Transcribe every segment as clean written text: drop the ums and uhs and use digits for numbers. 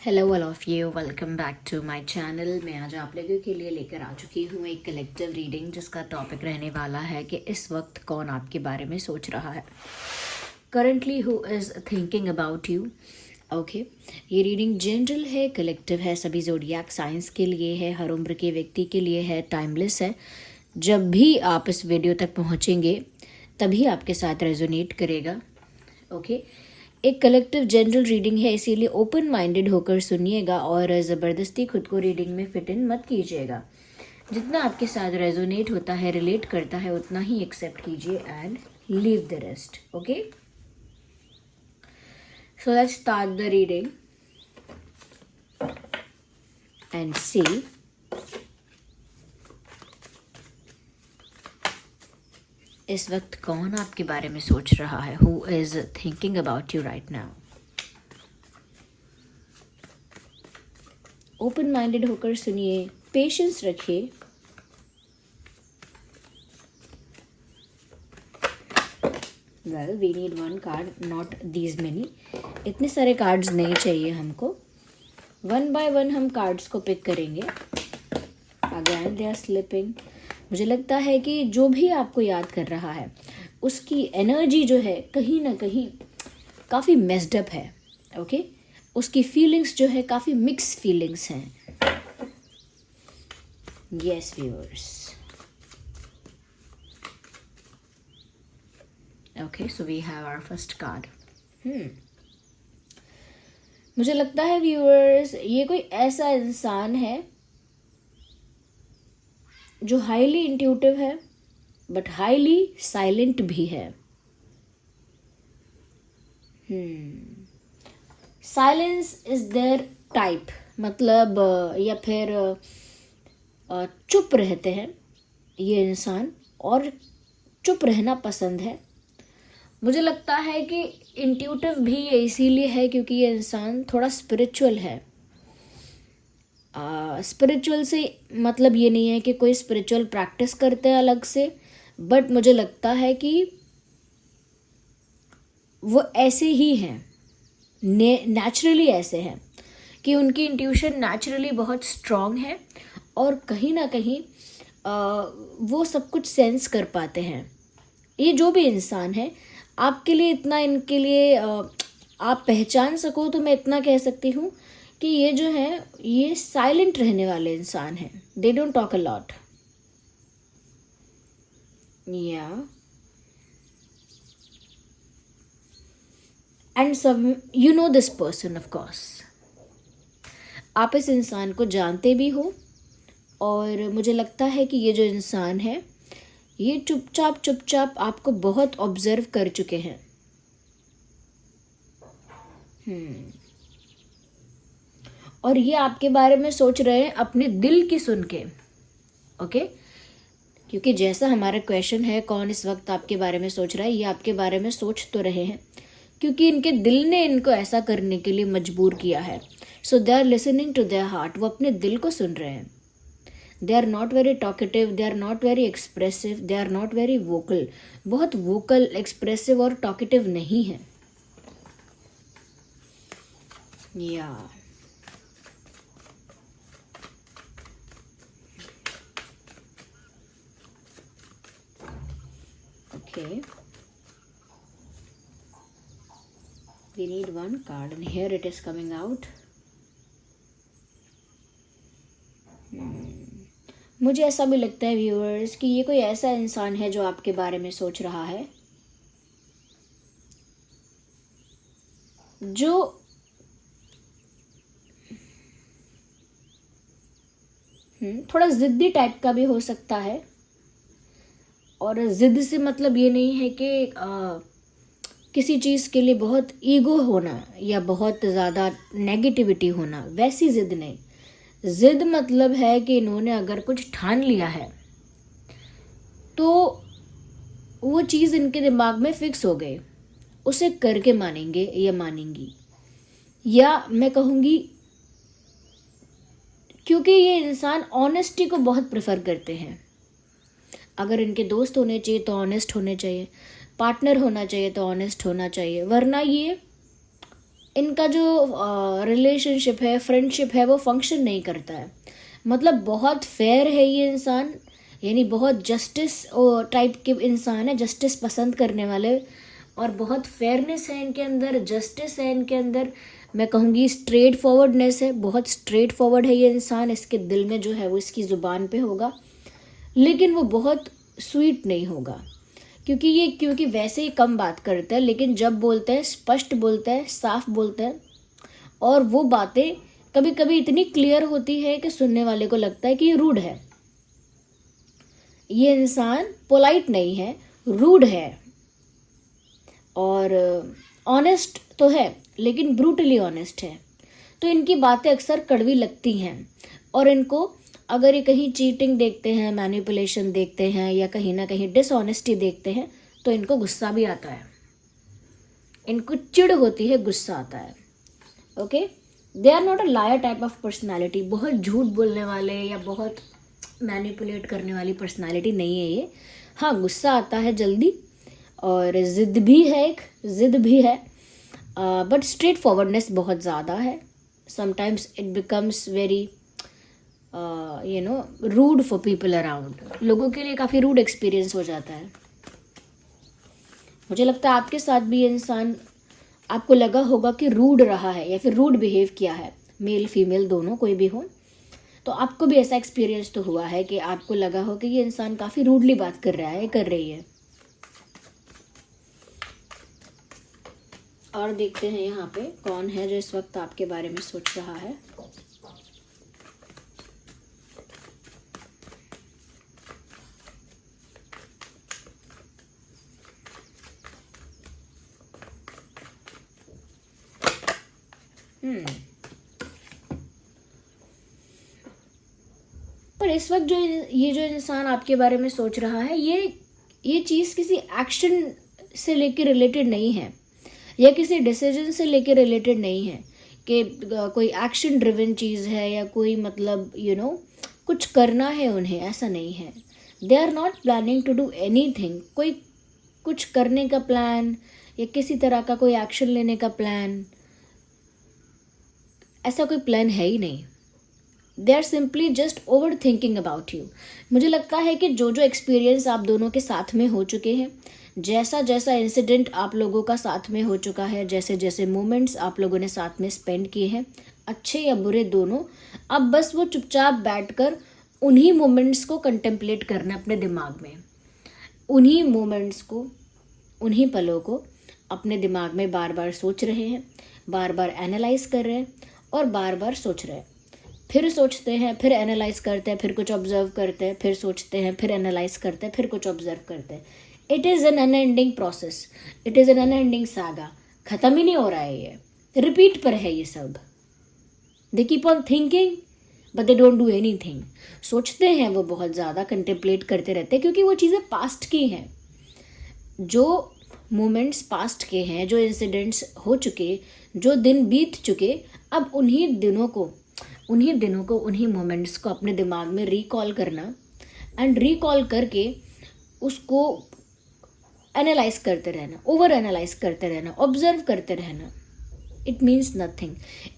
Hello all of you, welcome back to my channel. मैं आज आप लोगों के लिए लेकर आ चुकी हूँ एक कलेक्टिव रीडिंग जिसका टॉपिक रहने वाला है कि इस वक्त कौन आपके बारे में सोच रहा है, currently who is thinking about you. Okay, ये रीडिंग जनरल है, कलेक्टिव है, सभी ज़ोडिएक साइंस के लिए है, हर उम्र के व्यक्ति के लिए है, टाइमलेस है। जब भी आप इस वीडियो तक पहुँचेंगे तभी आपके साथ रेजोनेट करेगा। ओके, एक कलेक्टिव जनरल रीडिंग है, इसीलिए ओपन माइंडेड होकर सुनिएगा और ज़बरदस्ती खुद को रीडिंग में फिट इन मत कीजिएगा। जितना आपके साथ रेजोनेट होता है, रिलेट करता है, उतना ही एक्सेप्ट कीजिए and leave the rest. Okay, so let's start the reading and see इस वक्त कौन आपके बारे में सोच रहा है, who is thinking about you right now. Open minded होकर सुनिए, पेशेंस रखिए। Well, we need one card, not these many. इतने सारे कार्ड्स नहीं चाहिए हमको। वन बाय वन हम कार्ड्स को पिक करेंगे। Again they are slipping. मुझे लगता है कि जो भी आपको याद कर रहा है उसकी एनर्जी जो है कहीं ना कहीं काफ़ी मेस्ड अप है। ओके, उसकी फीलिंग्स जो है काफ़ी मिक्स फीलिंग्स हैं। Yes viewers, okay, so we have our first card. मुझे लगता है व्यूअर्स ये कोई ऐसा इंसान है जो हाईली इंट्यूटिव है बट हाईली साइलेंट भी है। साइलेंस इज देयर टाइप, मतलब या फिर चुप रहते हैं ये इंसान और चुप रहना पसंद है। मुझे लगता है कि इंट्यूटिव भी ये इसीलिए है क्योंकि ये इंसान थोड़ा स्पिरिचुअल है। स्पिरिचुअल से मतलब ये नहीं है कि कोई स्पिरिचुअल प्रैक्टिस करते हैं अलग से, बट मुझे लगता है कि वो ऐसे ही हैं, नेचुरली ऐसे हैं कि उनकी इंट्यूशन नेचुरली बहुत स्ट्रॉन्ग है और कहीं ना कहीं वो सब कुछ सेंस कर पाते हैं। ये जो भी इंसान है आपके लिए इतना, इनके लिए आप पहचान सको तो मैं इतना कह सकती हूँ कि ये जो है ये साइलेंट रहने वाले इंसान हैं। They don't talk a lot. या एंड सब you know this person, of course आप इस इंसान को जानते भी हो और मुझे लगता है कि ये जो इंसान है ये चुपचाप आपको बहुत ऑब्जर्व कर चुके हैं। और ये आपके बारे में सोच रहे हैं अपने दिल की सुन के। ओके, क्योंकि जैसा हमारा क्वेश्चन है कौन इस वक्त आपके बारे में सोच रहा है, ये आपके बारे में सोच तो रहे हैं क्योंकि इनके दिल ने इनको ऐसा करने के लिए मजबूर किया है। So they are listening to their heart, वो अपने दिल को सुन रहे हैं। They are not very talkative, they are not very expressive, they are not very vocal. बहुत वोकल, एक्सप्रेसिव और टॉकेटिव नहीं है। या okay, we need one card and here it is coming out. मुझे ऐसा भी लगता है व्यूअर्स कि ये कोई ऐसा इंसान है जो आपके बारे में सोच रहा है, जो थोड़ा जिद्दी टाइप का भी हो सकता है। और जिद से मतलब ये नहीं है कि किसी चीज़ के लिए बहुत ईगो होना या बहुत ज़्यादा नेगेटिविटी होना, वैसी जिद नहीं। जिद मतलब है कि इन्होंने अगर कुछ ठान लिया है तो वो चीज़ इनके दिमाग में फिक्स हो गई, उसे करके मानेंगे या मानेंगी। या मैं कहूँगी क्योंकि ये इंसान ऑनेस्टी को बहुत प्रेफर करते हैं। अगर इनके दोस्त होने चाहिए तो ऑनेस्ट होने चाहिए, पार्टनर होना चाहिए तो ऑनेस्ट होना चाहिए, वरना ये इनका जो रिलेशनशिप है, फ्रेंडशिप है, वो फंक्शन नहीं करता है। मतलब बहुत फेयर है ये इंसान, यानी बहुत जस्टिस टाइप के इंसान है, जस्टिस पसंद करने वाले, और बहुत फेयरनेस है इनके अंदर, जस्टिस है इनके अंदर। मैं कहूँगी स्ट्रेट फॉरवर्डनेस है, बहुत स्ट्रेट फॉरवर्ड है ये इंसान। इसके दिल में जो है वो इसकी ज़ुबान पे होगा, लेकिन वो बहुत स्वीट नहीं होगा, क्योंकि वैसे ही कम बात करता है, लेकिन जब बोलते हैं स्पष्ट बोलता है, साफ बोलता है। और वो बातें कभी कभी इतनी क्लियर होती है कि सुनने वाले को लगता है कि ये रूड है, ये इंसान पोलाइट नहीं है, रूड है। और ऑनेस्ट तो है, लेकिन ब्रूटली ऑनेस्ट है। तो इनकी बातें अक्सर कड़वी लगती हैं, और इनको अगर ये कहीं चीटिंग देखते हैं, मैनिपुलेशन देखते हैं, या कहीं ना कहीं डिसऑनेस्टी देखते हैं, तो इनको गुस्सा भी आता है, इनको चिढ़ होती है, गुस्सा आता है। Okay, they are not a liar type of personality, बहुत झूठ बोलने वाले या बहुत मैनिपुलेट करने वाली पर्सनैलिटी नहीं है ये। हाँ, गुस्सा आता है जल्दी, और ज़िद भी है, एक ज़िद भी है, बट स्ट्रेट फॉरवर्डनेस बहुत ज़्यादा है। Sometimes it becomes very rude for people around, लोगों के लिए काफ़ी रूड एक्सपीरियंस हो जाता है। मुझे लगता है आपके साथ भी ये इंसान, आपको लगा होगा कि रूड रहा है या फिर रूड बिहेव किया है, मेल फीमेल दोनों, कोई भी हो, तो आपको भी ऐसा एक्सपीरियंस तो हुआ है कि आपको लगा हो कि ये इंसान काफ़ी रूडली बात कर रहा है, कर रही है। और देखते हैं यहाँ पे कौन है जो इस वक्त आपके बारे में सोच रहा है। पर इस वक्त जो इंसान आपके बारे में सोच रहा है, ये चीज़ किसी एक्शन से लेके रिलेटेड नहीं है, या किसी डिसीजन से लेके रिलेटेड नहीं है कि कोई एक्शन ड्रिवन चीज़ है, या कोई मतलब कुछ करना है उन्हें, ऐसा नहीं है। They are not planning to do anything, कोई कुछ करने का प्लान या किसी तरह का कोई एक्शन लेने का प्लान, ऐसा कोई प्लान है ही नहीं। They are simply just over thinking about you. मुझे लगता है कि जो एक्सपीरियंस आप दोनों के साथ में हो चुके हैं, जैसा जैसा इंसिडेंट आप लोगों का साथ में हो चुका है, जैसे जैसे मोमेंट्स आप लोगों ने साथ में स्पेंड किए हैं, अच्छे या बुरे दोनों, अब बस वो चुपचाप बैठकर उन्हीं मोमेंट्स को कंटेम्पलेट करना अपने दिमाग में, उन्हीं मोमेंट्स को, उन्हीं पलों को अपने दिमाग में बार बार सोच रहे हैं, बार बार एनालाइज कर रहे हैं, और बार बार सोच रहे हैं। फिर सोचते हैं, फिर एनालाइज करते हैं, फिर कुछ ऑब्जर्व करते हैं, फिर सोचते हैं, फिर एनालाइज करते हैं, फिर कुछ ऑब्जर्व करते हैं। It is an unending process, it is an unending saga, ख़त्म ही नहीं हो रहा है, ये रिपीट पर है ये सब। They keep on thinking but they don't do anything. सोचते हैं वो बहुत ज़्यादा, कंटेम्पलेट करते रहते हैं, क्योंकि वो चीज़ें पास्ट की हैं, जो मोमेंट्स पास्ट के हैं, जो इंसिडेंट्स हो चुके, जो दिन बीत चुके, अब उन्हीं दिनों को, उन्हीं मोमेंट्स को अपने दिमाग में रिकॉल करना, एंड रिकॉल करके उसको एनालाइज करते रहना, ओवर एनालाइज करते रहना, ऑब्जर्व करते रहना। It means nothing.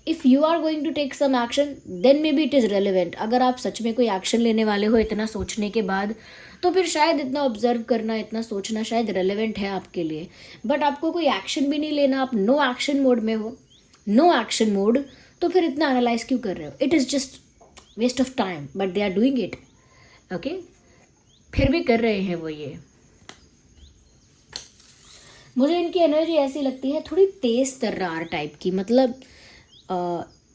If you are going to take some action, then maybe it is relevant. अगर आप सच में कोई एक्शन लेने वाले हो इतना सोचने के बाद, तो फिर शायद इतना ऑब्जर्व करना, इतना सोचना शायद रेलिवेंट है आपके लिए। बट आपको कोई एक्शन भी नहीं लेना, आप नो एक्शन मोड में हो, नो एक्शन मोड, तो फिर इतना एनालाइज क्यों कर रहे हो? It is just waste of time, but they are doing it. Okay, फिर भी कर रहे हैं वो ये। मुझे इनकी एनर्जी ऐसी लगती है, थोड़ी तेज़ तर्रार टाइप की, मतलब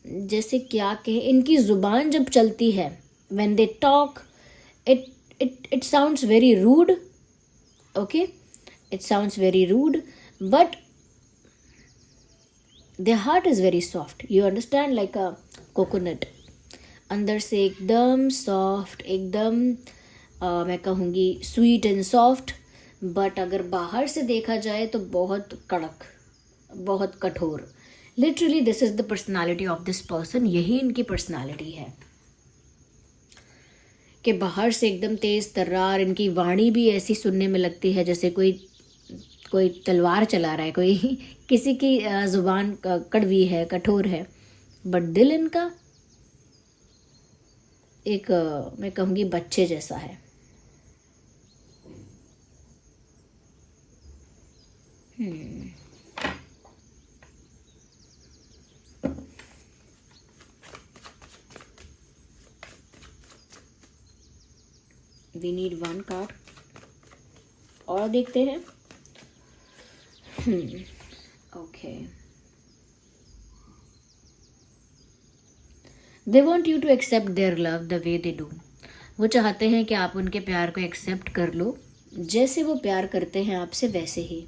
जैसे क्या कहें, इनकी ज़ुबान जब चलती है, when they talk, it sounds very rude, okay, it sounds very rude, but their heart is very soft, you understand, like a coconut, अंदर से एकदम सॉफ्ट, एकदम मैं कहूँगी स्वीट एंड सॉफ्ट, बट अगर बाहर से देखा जाए तो बहुत कड़क, बहुत कठोर। Literally this is the personality of this person, यही इनकी पर्सनालिटी है कि बाहर से एकदम तेज़ तर्रार, इनकी वाणी भी ऐसी सुनने में लगती है जैसे कोई कोई तलवार चला रहा है, कोई किसी की ज़ुबान कड़वी है, कठोर है, बट दिल इनका एक मैं कहूँगी बच्चे जैसा है। वी नीड वन कार्ड और देखते हैं। Okay, they want you to accept their love the way they do. वो चाहते हैं कि आप उनके प्यार को एक्सेप्ट कर लो, जैसे वो प्यार करते हैं आपसे वैसे ही,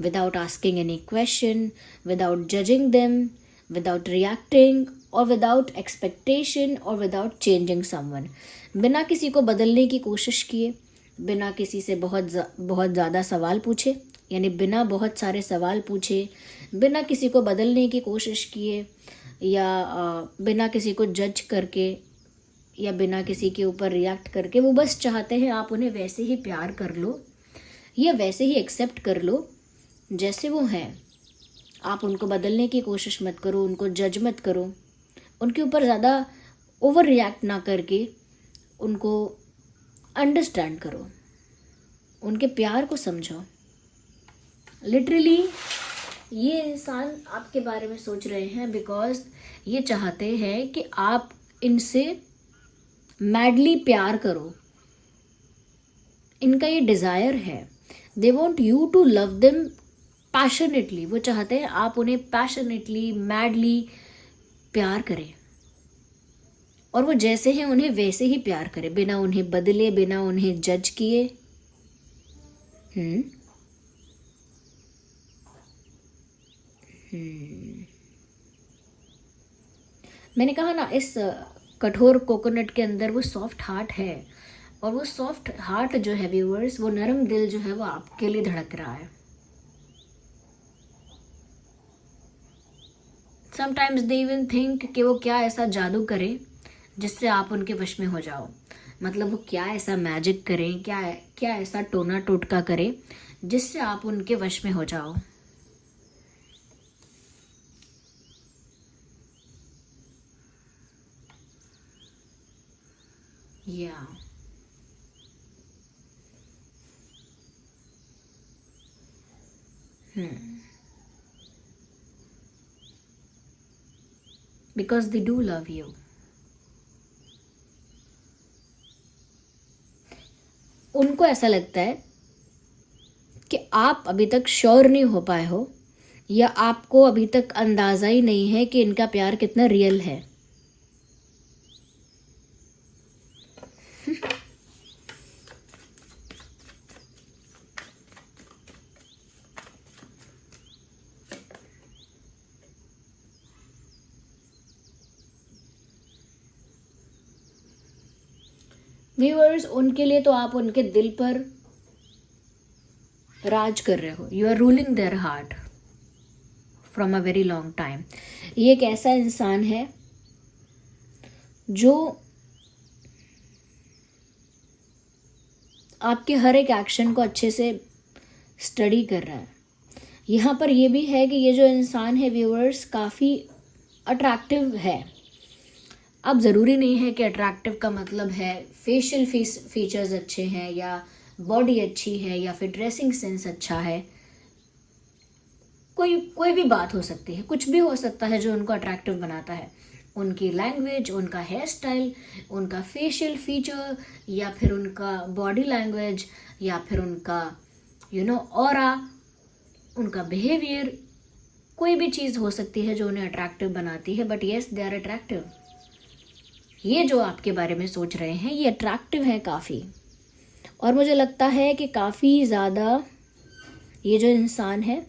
without asking any question, without judging them, without reacting और विदाउट एक्सपेक्टेशन और विदाउट चेंजिंग समवन। बिना किसी को बदलने की कोशिश किए, बिना किसी से बहुत ज़्यादा सवाल पूछे, यानी बिना बहुत सारे सवाल पूछे, बिना किसी को बदलने की कोशिश किए, या बिना किसी को जज करके, या बिना किसी के ऊपर रिएक्ट करके, वो बस चाहते हैं आप उन्हें वैसे ही प्यार कर लो या वैसे ही एक्सेप्ट कर लो जैसे वो हैं। आप उनको बदलने की कोशिश मत करो, उनको जज मत करो, उनके ऊपर ज़्यादा ओवर रिएक्ट ना करके उनको अंडरस्टैंड करो, उनके प्यार को समझो। लिटरली ये इंसान आपके बारे में सोच रहे हैं बिकॉज ये चाहते हैं कि आप इनसे मैडली प्यार करो। इनका ये डिज़ायर है, they want you to love them passionately. वो चाहते हैं आप उन्हें पैशनेटली, मैडली प्यार करें, और वो जैसे हैं उन्हें वैसे ही प्यार करें, बिना उन्हें बदले, बिना उन्हें जज किए। मैंने कहा ना, इस कठोर कोकोनट के अंदर वो सॉफ्ट हार्ट है, और वो सॉफ्ट हार्ट जो है व्यूअर्स, वो नरम दिल जो है वो आपके लिए धड़क रहा है। समटाइम्स दे इवन थिंक कि वो क्या ऐसा जादू करे जिससे आप उनके वश में हो जाओ। मतलब वो क्या ऐसा मैजिक करें, क्या ऐसा टोना टोटका करें जिससे आप उनके वश में हो जाओ। या because they do love you. उनको ऐसा लगता है कि आप अभी तक श्योर नहीं हो पाए हो, या आपको अभी तक अंदाज़ा ही नहीं है कि इनका प्यार कितना रियल है। व्यूअर्स, उनके लिए तो आप उनके दिल पर राज कर रहे हो। You are ruling their heart from a very long time. ये एक ऐसा इंसान है जो आपके हर एक एक्शन को अच्छे से स्टडी कर रहा है। यहाँ पर ये भी है कि ये जो इंसान है व्यूअर्स, काफ़ी अट्रैक्टिव है। अब ज़रूरी नहीं है कि अट्रैक्टिव का मतलब है फेशियल फीचर्स अच्छे हैं, या बॉडी अच्छी है, या फिर ड्रेसिंग सेंस अच्छा है। कोई भी बात हो सकती है, कुछ भी हो सकता है जो उनको अट्रैक्टिव बनाता है। उनकी लैंग्वेज, उनका हेयर स्टाइल, उनका फेशियल फीचर, या फिर उनका बॉडी लैंग्वेज, या फिर उनका ऑरा, उनका बिहेवियर, कोई भी चीज़ हो सकती है जो उन्हें अट्रैक्टिव बनाती है। But yes, they are attractive. ये जो आपके बारे में सोच रहे हैं ये अट्रैक्टिव है काफ़ी, और मुझे लगता है कि काफ़ी ज़्यादा ये जो इंसान है,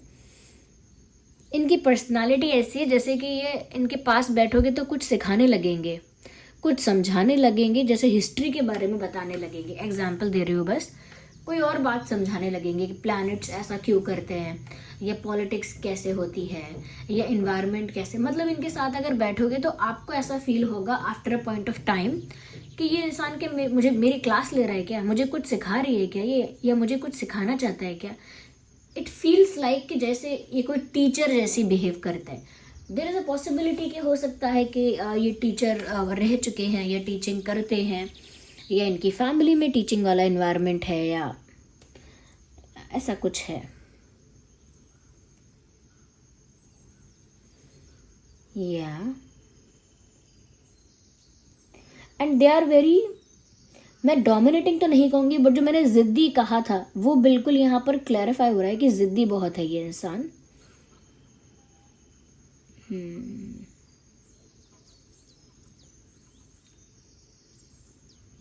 इनकी पर्सनालिटी ऐसी है जैसे कि ये इनके पास बैठोगे तो कुछ सिखाने लगेंगे, कुछ समझाने लगेंगे, जैसे हिस्ट्री के बारे में बताने लगेंगे। एग्जाम्पल दे रही हूँ बस, कोई और बात समझाने लगेंगे कि प्लैनेट्स ऐसा क्यों करते हैं, या पॉलिटिक्स कैसे होती है, या इन्वायरमेंट कैसे। मतलब इनके साथ अगर बैठोगे तो आपको ऐसा फील होगा after a point of time कि ये इंसान के मुझे मेरी क्लास ले रहा है क्या, मुझे कुछ सिखा रही है क्या ये, या मुझे कुछ सिखाना चाहता है क्या। इट फील्स लाइक कि जैसे ये कोई टीचर जैसी बिहेव करते हैं। देयर इज़ अ पॉसिबिलिटी कि हो सकता है कि ये टीचर रह चुके हैं या टीचिंग करते हैं, या इनकी फैमिली में टीचिंग वाला इन्वायरमेंट है, या ऐसा कुछ है। या एंड दे आर वेरी, मैं डोमिनेटिंग तो नहीं कहूँगी, बट जो मैंने ज़िद्दी कहा था वो बिल्कुल यहाँ पर क्लैरिफाई हो रहा है कि ज़िद्दी बहुत है ये इंसान।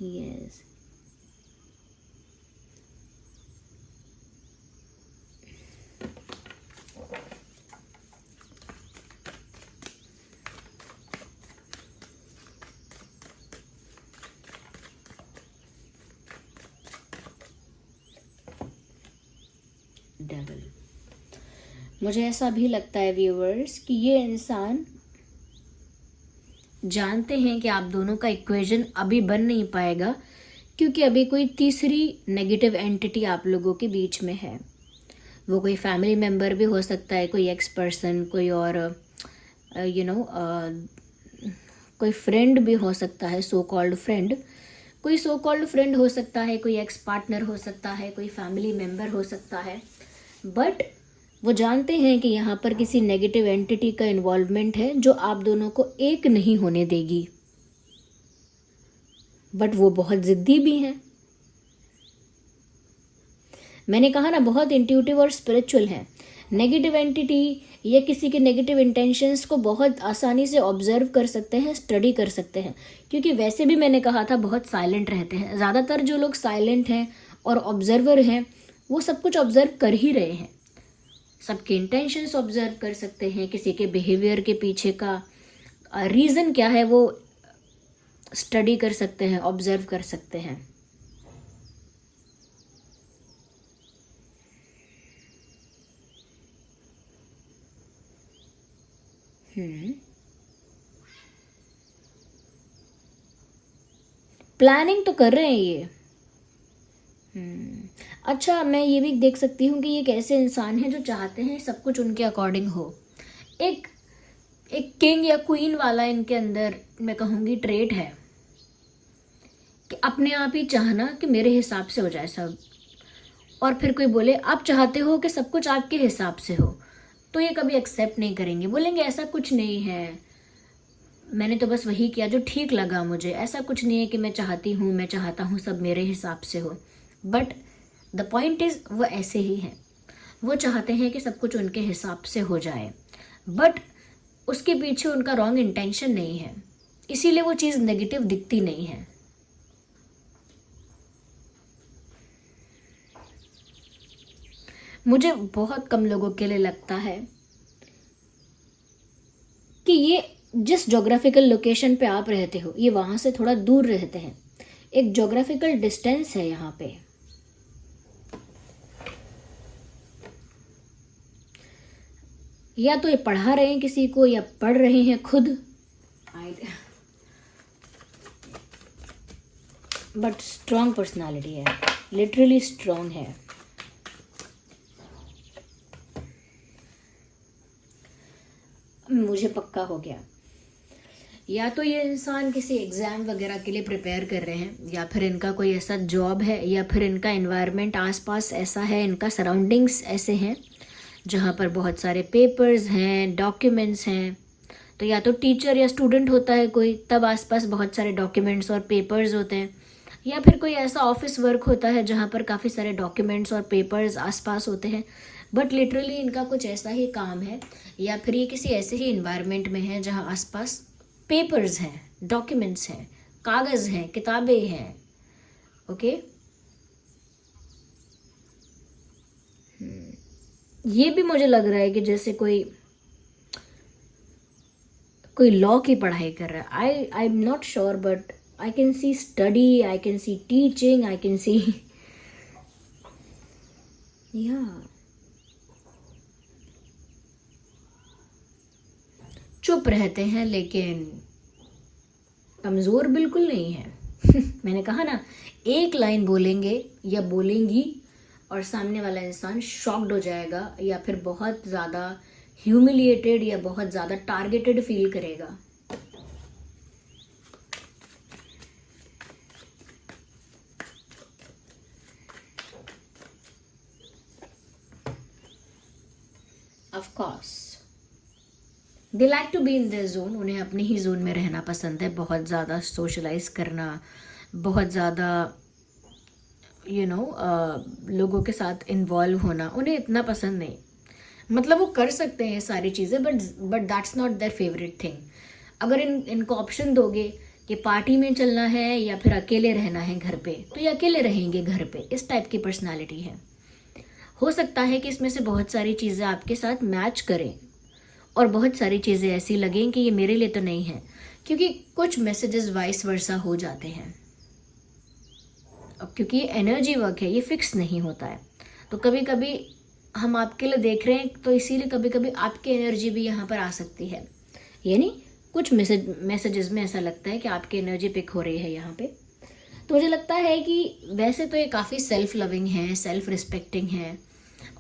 Yes, devil. मुझे ऐसा भी लगता है व्यूअर्स कि ये इंसान जानते हैं कि आप दोनों का इक्वेशन अभी बन नहीं पाएगा, क्योंकि अभी कोई तीसरी नेगेटिव एंटिटी आप लोगों के बीच में है। वो कोई फैमिली मेम्बर भी हो सकता है, कोई एक्स पर्सन, कोई और कोई फ्रेंड भी हो सकता है, सो कॉल्ड फ्रेंड, कोई सो कॉल्ड फ्रेंड हो सकता है, कोई एक्स पार्टनर हो सकता है, कोई फैमिली मेम्बर हो सकता है। बट वो जानते हैं कि यहाँ पर किसी नेगेटिव एंटिटी का इन्वॉल्वमेंट है जो आप दोनों को एक नहीं होने देगी। बट वो बहुत ज़िद्दी भी हैं। मैंने कहा ना, बहुत इंट्यूटिव और स्पिरिचुअल है। नेगेटिव एंटिटी या किसी के नेगेटिव इंटेंशंस को बहुत आसानी से ऑब्जर्व कर सकते हैं, स्टडी कर सकते हैं, क्योंकि वैसे भी मैंने कहा था बहुत साइलेंट रहते हैं। ज़्यादातर जो लोग साइलेंट हैं और ऑब्जर्वर हैं वो सब कुछ ऑब्जर्व कर ही रहे हैं, सबके इंटेंशंस ऑब्जर्व कर सकते हैं, किसी के बिहेवियर के पीछे का रीज़न क्या है वो स्टडी कर सकते हैं, ऑब्जर्व कर सकते हैं। प्लानिंग तो कर रहे हैं ये। अच्छा, मैं ये भी देख सकती हूँ कि ये एक ऐसे इंसान हैं जो चाहते हैं सब कुछ उनके अकॉर्डिंग हो। एक किंग या क्वीन वाला इनके अंदर मैं कहूँगी ट्रेट है कि अपने आप ही चाहना कि मेरे हिसाब से हो जाए सब, और फिर कोई बोले आप चाहते हो कि सब कुछ आपके हिसाब से हो, तो ये कभी एक्सेप्ट नहीं करेंगे। बोलेंगे ऐसा कुछ नहीं है, मैंने तो बस वही किया जो ठीक लगा मुझे, ऐसा कुछ नहीं है कि मैं चाहता हूँ सब मेरे हिसाब से हो। बट द पॉइंट इज़ वो ऐसे ही हैं, वो चाहते हैं कि सब कुछ उनके हिसाब से हो जाए, बट उसके पीछे उनका रॉन्ग इंटेंशन नहीं है, इसीलिए वो चीज़ नेगेटिव दिखती नहीं है। मुझे बहुत कम लोगों के लिए लगता है कि ये जिस जोग्राफिकल लोकेशन पे आप रहते हो ये वहाँ से थोड़ा दूर रहते हैं, एक जोग्राफिकल डिस्टेंस है यहाँ पे। या तो ये पढ़ा रहे हैं किसी को या पढ़ रहे हैं खुद, बट स्ट्रॉन्ग पर्सनालिटी है, लिटरली स्ट्रॉन्ग है। मुझे पक्का हो गया, या तो ये इंसान किसी एग्ज़ाम वगैरह के लिए प्रिपेयर कर रहे हैं, या फिर इनका कोई ऐसा जॉब है, या फिर इनका एनवायरनमेंट आसपास ऐसा है, इनका सराउंडिंग्स ऐसे हैं जहाँ पर बहुत सारे पेपर्स हैं, डॉक्यूमेंट्स हैं। तो या तो टीचर या स्टूडेंट होता है कोई, तब आसपास बहुत सारे डॉक्यूमेंट्स और पेपर्स होते हैं, या फिर कोई ऐसा ऑफिस वर्क होता है जहाँ पर काफ़ी सारे डॉक्यूमेंट्स और पेपर्स आसपास होते हैं। बट लिटरली इनका कुछ ऐसा ही काम है, या फिर ये किसी ऐसे ही इन्वायरमेंट में है जहाँ आसपास पेपर्स हैं, डॉक्यूमेंट्स हैं, कागज़ हैं, किताबें हैं। ओके, ये भी मुझे लग रहा है कि जैसे कोई लॉ की पढ़ाई कर रहा है। I am not sure, but I can see study, I can see teaching, I can see चुप रहते हैं लेकिन कमज़ोर बिल्कुल नहीं है। मैंने कहा ना, एक लाइन बोलेंगे या बोलेंगी और सामने वाला इंसान शॉक्ड हो जाएगा या फिर बहुत ज़्यादा ह्यूमिलिएटेड या बहुत ज़्यादा टारगेटेड फील करेगा। Of course they like to be in their zone, उन्हें अपनी ही जोन में रहना पसंद है, बहुत ज़्यादा सोशलाइज करना, बहुत ज़्यादा लोगों के साथ इन्वॉल्व होना उन्हें इतना पसंद नहीं। मतलब वो कर सकते हैं सारी चीज़ें, but that's not their favourite thing. अगर इनको ऑप्शन दोगे कि पार्टी में चलना है या फिर अकेले रहना है घर पे, तो ये अकेले रहेंगे घर पे। इस टाइप की पर्सनालिटी है। हो सकता है कि इसमें से बहुत सारी चीज़ें आपके साथ मैच करें और बहुत सारी चीज़ें ऐसी लगें कि ये मेरे लिए तो नहीं है, क्योंकि कुछ मैसेजेस वाइस वर्सा हो जाते हैं। अब क्योंकि ये एनर्जी वर्क है, ये फिक्स नहीं होता है, तो कभी कभी हम आपके लिए देख रहे हैं, तो इसीलिए कभी कभी आपकी एनर्जी भी यहाँ पर आ सकती है। यानी कुछ मैसेजेस में ऐसा लगता है कि आपकी एनर्जी पिक हो रही है यहाँ पे। तो मुझे लगता है कि वैसे तो ये काफ़ी सेल्फ लविंग है, सेल्फ रिस्पेक्टिंग है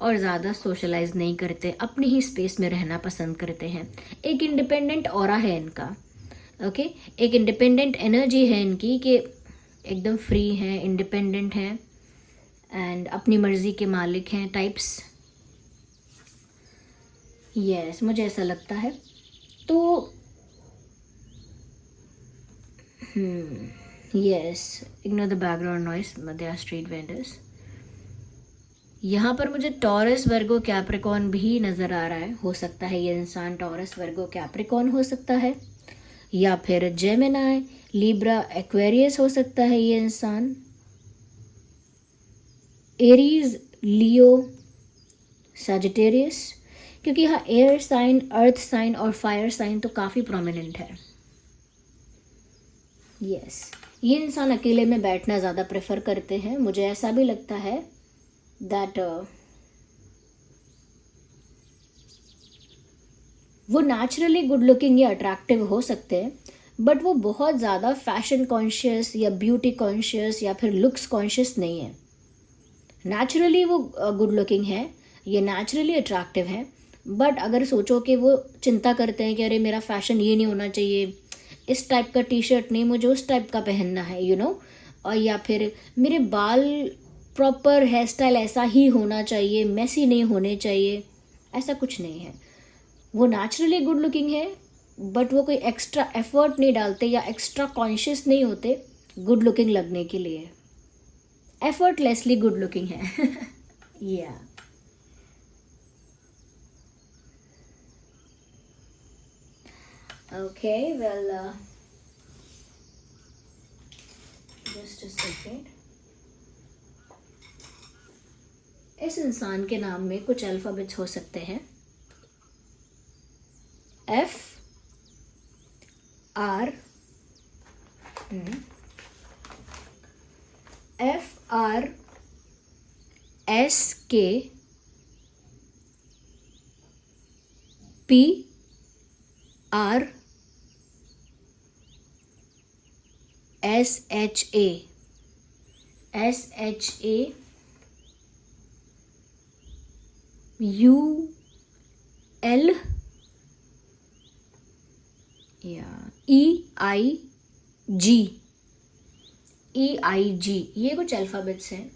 और ज़्यादा सोशलाइज नहीं करते, अपनी ही स्पेस में रहना पसंद करते हैं। एक इंडिपेंडेंट ऑरा है इनका, ओके, एक इंडिपेंडेंट एनर्जी है इनकी कि एकदम फ्री हैं, इंडिपेंडेंट हैं एंड अपनी मर्जी के मालिक हैं टाइप्स। यस, मुझे ऐसा लगता है। तो yes, ignore the background noise, they are street vendors. यहाँ पर मुझे टॉरस, वर्गो, कैप्रिकॉर्न भी नज़र आ रहा है। हो सकता है ये इंसान टॉरस, वर्गो, कैप्रिकॉर्न हो सकता है, या फिर जेमिनाई, लिब्रा, एक्वेरियस हो सकता है ये इंसान, एरीज, लियो, सजिटेरियस, क्योंकि यहाँ एयर साइन, अर्थ साइन और फायर साइन तो काफ़ी प्रोमिनेंट है। यस, ये इंसान अकेले में बैठना ज़्यादा प्रेफर करते हैं। मुझे ऐसा भी लगता है दैट वो नेचुरली गुड लुकिंग या अट्रैक्टिव हो सकते हैं, बट वो बहुत ज़्यादा फैशन कॉन्शियस या ब्यूटी कॉन्शियस या फिर लुक्स कॉन्शियस नहीं है। नेचुरली वो गुड लुकिंग है, ये नेचुरली अट्रैक्टिव है, बट अगर सोचो कि वो चिंता करते हैं कि अरे मेरा फैशन ये नहीं होना चाहिए, इस टाइप का टी शर्ट नहीं, मुझे उस टाइप का पहनना है, और या फिर मेरे बाल प्रॉपर हेयर स्टाइल ऐसा ही होना चाहिए, मेसी नहीं होने चाहिए, ऐसा कुछ नहीं है। वो नेचुरली गुड लुकिंग है, बट वो कोई एक्स्ट्रा एफर्ट नहीं डालते या एक्स्ट्रा कॉन्शियस नहीं होते गुड लुकिंग लगने के लिए। एफर्टलेसली गुड लुकिंग है। या okay, well just a second. इस इंसान के नाम में कुछ अल्फाबेट्स हो सकते हैं। F R S K P R S H A U L या EIG, ये कुछ अल्फ़ाबेट्स हैं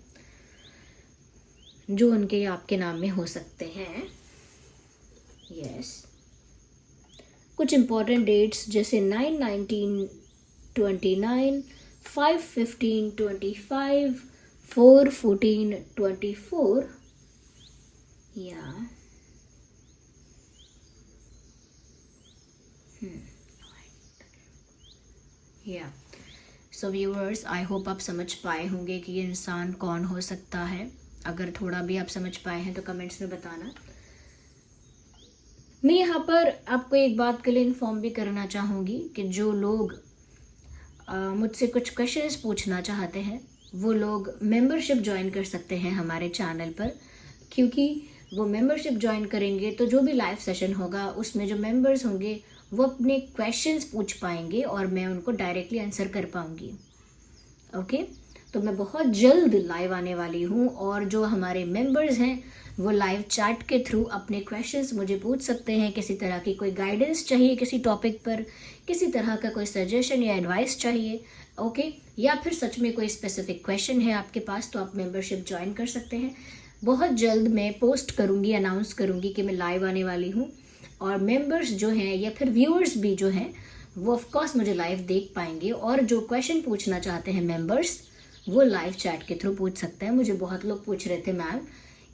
जो उनके या आपके नाम में हो सकते हैं। यस, कुछ इम्पोर्टेंट डेट्स जैसे 9/19/29, 5/15/25, 4/14/24 या या सो व्यूअर्स, आई होप आप समझ पाए होंगे कि ये इंसान कौन हो सकता है। अगर थोड़ा भी आप समझ पाए हैं तो कमेंट्स में बताना। मैं यहाँ पर आपको एक बात के लिए इन्फॉर्म भी करना चाहूँगी कि जो लोग मुझसे कुछ क्वेश्चंस पूछना चाहते हैं, वो लोग मेंबरशिप ज्वाइन कर सकते हैं हमारे चैनल पर, क्योंकि वो मेंबरशिप ज्वाइन करेंगे तो जो भी लाइव सेशन होगा उसमें जो मेंबर्स होंगे वो अपने क्वेश्चंस पूछ पाएंगे और मैं उनको डायरेक्टली आंसर कर पाऊंगी। ओके, तो मैं बहुत जल्द लाइव आने वाली हूँ, और जो हमारे मेंबर्स हैं वो लाइव चैट के थ्रू अपने क्वेश्चंस मुझे पूछ सकते हैं। किसी तरह की कोई गाइडेंस चाहिए किसी टॉपिक पर, किसी तरह का कोई सजेशन या एडवाइस चाहिए, ओके, या फिर सच में कोई स्पेसिफिक क्वेश्चन है आपके पास, तो आप मेंबरशिप ज्वाइन कर सकते हैं। बहुत जल्द मैं पोस्ट करूँगी, अनाउंस करूँगी कि मैं लाइव आने वाली हूँ, और मेंबर्स जो हैं या फिर व्यूअर्स भी जो हैं वो ऑफ कोर्स मुझे लाइव देख पाएंगे, और जो क्वेश्चन पूछना चाहते हैं मेंबर्स वो लाइव चैट के थ्रू पूछ सकते हैं। मुझे बहुत लोग पूछ रहे थे मैम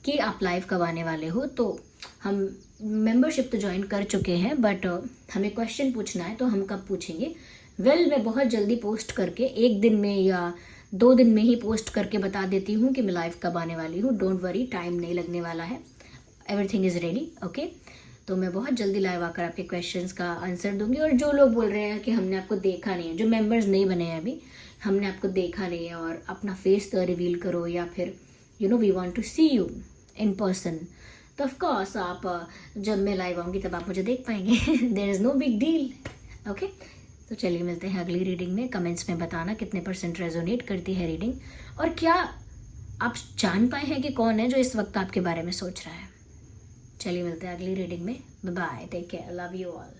कि आप लाइव कब आने वाले हो, तो हम मेंबरशिप तो ज्वाइन कर चुके हैं, बट हमें क्वेश्चन पूछना है तो हम कब पूछेंगे। मैं बहुत जल्दी पोस्ट करके 1 दिन में या 2 दिन में ही पोस्ट करके बता देती हूँ कि मैं लाइव कब आने वाली हूँ। डोंट वरी, टाइम नहीं लगने वाला है, एवरीथिंग इज़ रेडी, ओके। तो मैं बहुत जल्दी लाइव आकर आपके क्वेश्चंस का आंसर दूंगी। और जो लोग बोल रहे हैं कि हमने आपको देखा नहीं है, जो मेंबर्स नहीं बने हैं अभी, हमने आपको देखा नहीं है और अपना फेस तो रिवील करो, या फिर we want to see you in person, तो ऑफ कोर्स आप जब मैं लाइव आऊँगी तब आप मुझे देख पाएंगे। There is no big deal, okay. तो चलिए मिलते हैं अगली रीडिंग में। कमेंट्स में बताना कितने % रेजोनेट करती है रीडिंग, और क्या आप जान पाए हैं कि कौन है जो इस वक्त आपके बारे में सोच रहा है। चलिए मिलते हैं अगली रीडिंग में। Bye, take care, love you all.